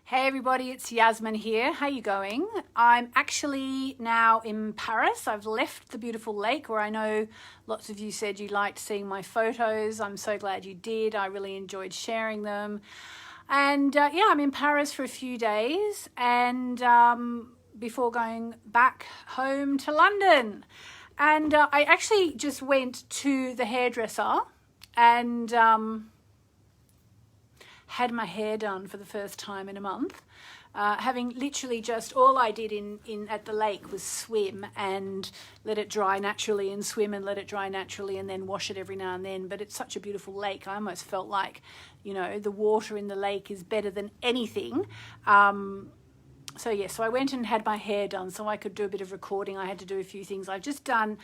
Hey everybody, it's Yasmin here. How you going? I'm actually now in Paris. I've left the beautiful lake where I know lots of you said you liked seeing my photos. I'm so glad you did. I really enjoyed sharing them. And yeah, I'm in Paris for a few days and before going back home to London. And I actually just went to the hairdresser and had my hair done for the first time in a month, having literally just all I did in at the lake was swim and let it dry naturally and swim and let it dry naturally and then wash it every now and then. But it's such a beautiful lake. I almost felt like, you know, the water in the lake is better than anything. So yeah, so I went and had my hair done so I could do a bit of recording. I had to do a few things. I've just done,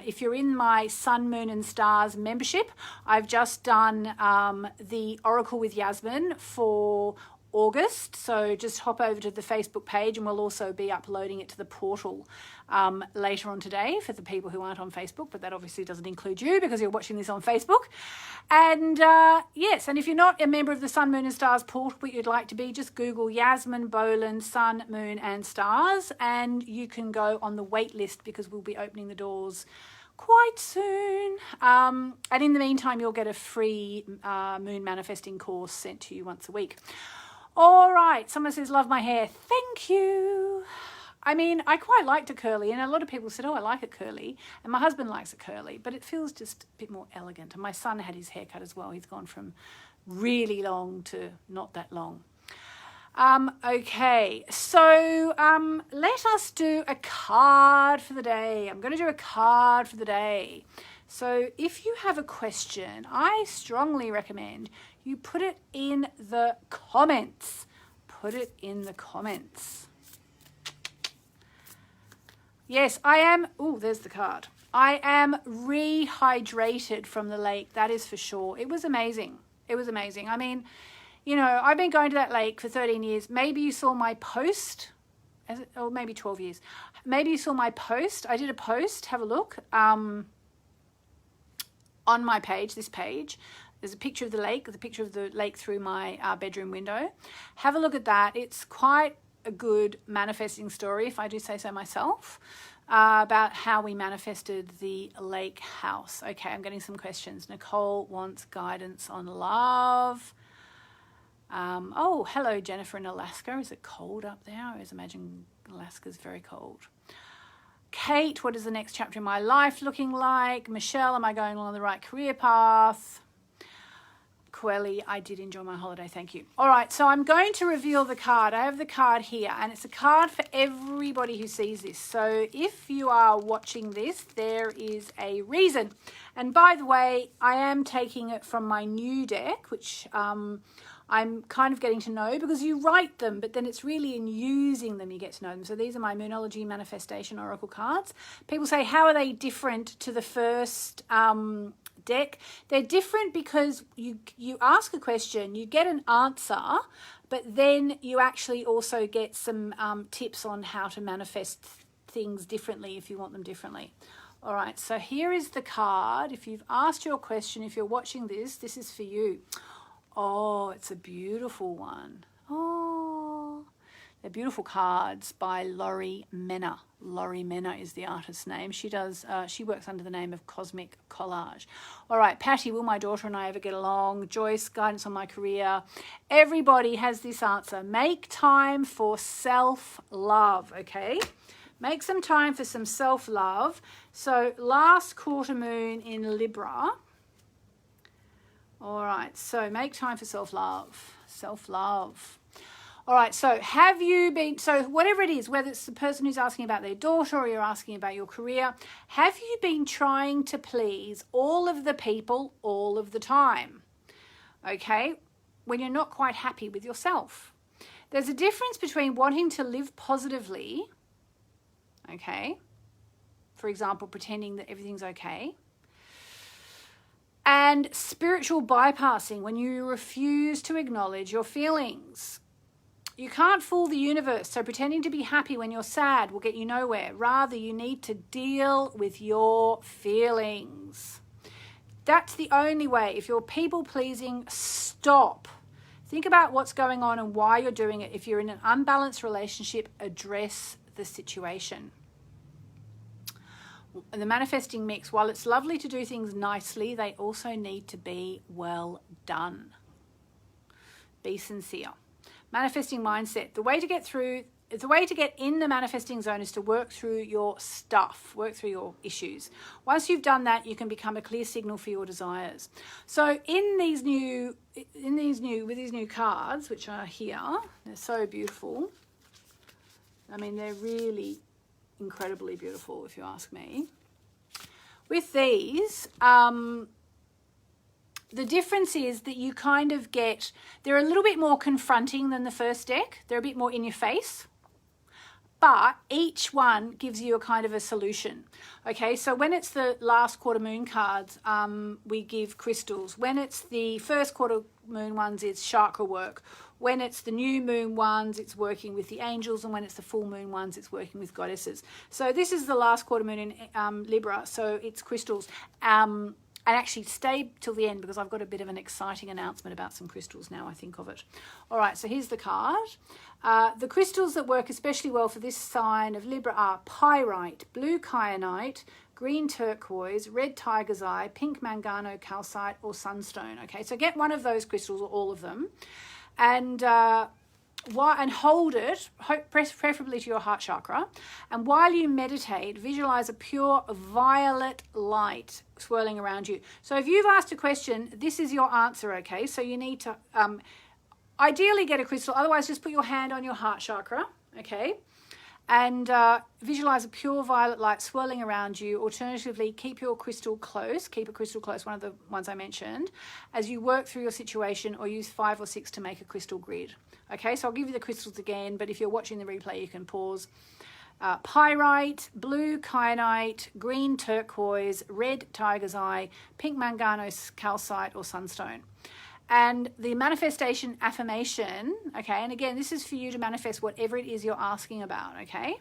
if you're in my Sun, Moon and Stars membership, I've just done the Oracle with Yasmin for August. So just hop over to the Facebook page and we'll also be uploading it to the portal later on today for the people who aren't on Facebook, but that obviously doesn't include you because you're watching this on Facebook. And yes, and if you're not a member of the Sun, Moon and Stars portal but you'd like to be, just Google Yasmin Boland, Sun, Moon and Stars and you can go on the wait list because we'll be opening the doors quite soon. And in the meantime, you'll get a free moon manifesting course sent to you once a week. All right, someone says, love my hair. Thank you. I mean, I quite liked it curly, and a lot of people said, oh, I like it curly, and my husband likes it curly, but it feels just a bit more elegant. And my son had his hair cut as well. He's gone from really long to not that long. Okay, so let us do a card for the day. I'm going to do a card for the day. So if you have a question, I strongly recommend you put it in the comments. Put it in the comments. Yes, I am. Oh, there's the card. I am rehydrated from the lake. That is for sure. It was amazing. It was amazing. I mean, you know, I've been going to that lake for 13 years. Maybe you saw my post, or maybe 12 years. Maybe you saw my post. I did a post. Have a look. On my page, this page. There's a picture of the lake through my bedroom window. Have a look at that. It's quite a good manifesting story, if I do say so myself, about how we manifested the lake house. Okay, I'm getting some questions. Nicole wants guidance on love. Oh, hello, Jennifer in Alaska. Is it cold up there? I always imagine Alaska's very cold. Kate, what is the next chapter in my life looking like? Michelle, am I going along the right career path? Quelly, I did enjoy my holiday, thank you. All right, so I'm going to reveal the card. I have the card here, and it's a card for everybody who sees this. So if you are watching this, there is a reason. And by the way, I am taking it from my new deck, which I'm kind of getting to know because you write them, but then it's really in using them you get to know them. So these are my Immunology Manifestation Oracle cards. People say, how are they different to the first deck? They're different because you ask a question, you get an answer, but then you actually also get some tips on how to manifest things differently if you want them differently. All right, so here is the card. If you've asked your question, if you're watching this, this is for you. Oh, it's a beautiful one. Oh, they're beautiful cards by Laurie Menner. Laurie Menner is the artist's name. She works under the name of Cosmic Collage. All right, Patty, will my daughter and I ever get along? Joyce, guidance on my career. Everybody has this answer. Make time for self-love, okay? Make some time for some self-love. So last quarter moon in Libra. All right, so make time for self-love. Self-love. All right, so have you been, so whatever it is, whether it's the person who's asking about their daughter or you're asking about your career, have you been trying to please all of the people all of the time? Okay, when you're not quite happy with yourself. There's a difference between wanting to live positively, okay, for example, pretending that everything's okay, and spiritual bypassing, when you refuse to acknowledge your feelings. You can't fool the universe, so pretending to be happy when you're sad will get you nowhere. Rather, you need to deal with your feelings. That's the only way. If you're people-pleasing, stop. Think about what's going on and why you're doing it. If you're in an unbalanced relationship, address the situation. The manifesting mix, while it's lovely to do things nicely, they also need to be well done. Be sincere. Manifesting mindset. The way to get in the manifesting zone is to work through your stuff, work through your issues. Once you've done that, you can become a clear signal for your desires. So with these new cards, which are here, they're so beautiful. I mean, they're really incredibly beautiful, if you ask me. With these, the difference is that you kind of get, they're a little bit more confronting than the first deck. They're a bit more in your face. But each one gives you a kind of a solution. Okay, so when it's the last quarter moon cards, we give crystals. When it's the first quarter moon ones, it's chakra work. When it's the new moon ones, it's working with the angels. And when it's the full moon ones, it's working with goddesses. So this is the last quarter moon in Libra, so it's crystals. And actually stay till the end because I've got a bit of an exciting announcement about some crystals now I think of it. All right, so here's the card. The crystals that work especially well for this sign of Libra are pyrite, blue kyanite, green turquoise, red tiger's eye, pink mangano calcite, or sunstone. Okay, so get one of those crystals or all of them, and hold it, preferably to your heart chakra. And while you meditate, visualize a pure violet light swirling around you. So if you've asked a question, this is your answer, okay? So you need to ideally get a crystal. Otherwise, just put your hand on your heart chakra, okay? And visualize a pure violet light swirling around you. Alternatively, keep your crystal close. Keep a crystal close, one of the ones I mentioned, as you work through your situation, or use 5 or 6 to make a crystal grid. Okay, so I'll give you the crystals again, but if you're watching the replay, you can pause. Pyrite, blue kyanite, green turquoise, red tiger's eye, pink mangano calcite, or sunstone. And the manifestation affirmation, okay, and again, this is for you to manifest whatever it is you're asking about, okay?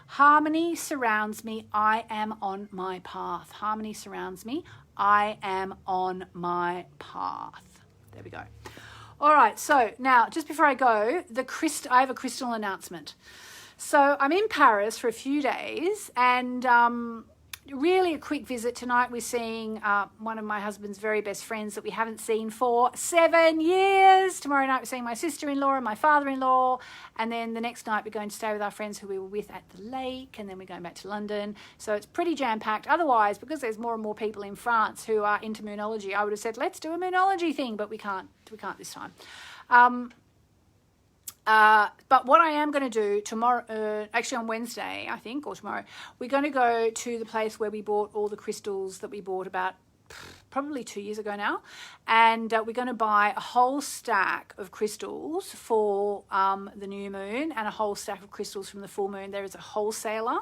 Harmony surrounds me, I am on my path. Harmony surrounds me, I am on my path. There we go. All right, so now, just before I go, I have a crystal announcement. So I'm in Paris for a few days, and really a quick visit. Tonight we're seeing one of my husband's very best friends that we haven't seen for 7 years. Tomorrow night we're seeing my sister-in-law and my father-in-law, and then the next night we're going to stay with our friends who we were with at the lake, and then we're going back to London. So it's pretty jam-packed. Otherwise, because there's more and more people in France who are into Immunology, I would have said, let's do a Immunology thing, but we can't this time. But what I am going to do tomorrow, actually on Wednesday, I think, or tomorrow, we're going to go to the place where we bought all the crystals that we bought about probably 2 years ago now. And we're going to buy a whole stack of crystals for the new moon and a whole stack of crystals from the full moon. There is a wholesaler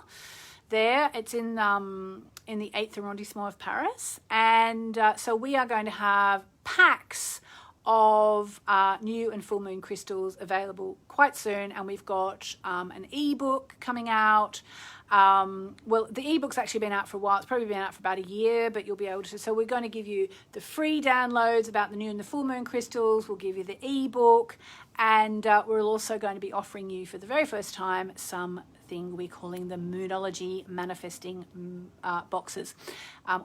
there. It's in the 8th arrondissement of Paris. And so we are going to have packs of new and full moon crystals available quite soon, and we've got an ebook coming out. Well, the ebook's actually been out for a while. It's probably been out for about a year, but you'll be able to. So we're going to give you the free downloads about the new and the full moon crystals. We'll give you the ebook, and we're also going to be offering you for the very first time something we're calling the Immunology manifesting boxes,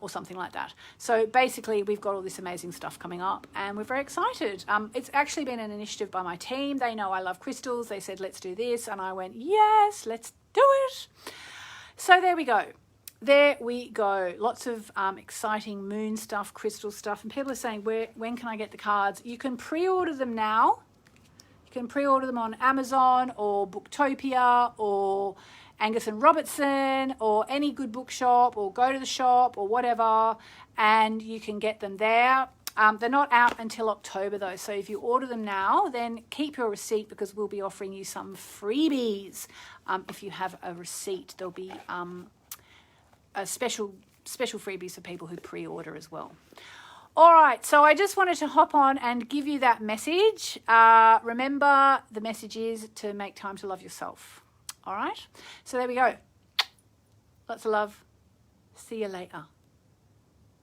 or something like that. So basically, we've got all this amazing stuff coming up, and we're very excited. It's actually been an initiative by my team. They know I love crystals. They said, let's do this, and I went, yes, let's do it. So there we go. There we go. Lots of exciting moon stuff, crystal stuff, and people are saying, when can I get the cards? You can pre-order them now. You can pre-order them on Amazon or Booktopia or Angus and Robertson or any good bookshop, or go to the shop or whatever, and you can get them there. They're not out until October though, so if you order them now, then keep your receipt, because we'll be offering you some freebies. If you have a receipt, there'll be a special freebies for people who pre-order as well. All right, so I just wanted to hop on and give you that message. Remember, the message is to make time to love yourself. All right, so there we go. Lots of love. See you later.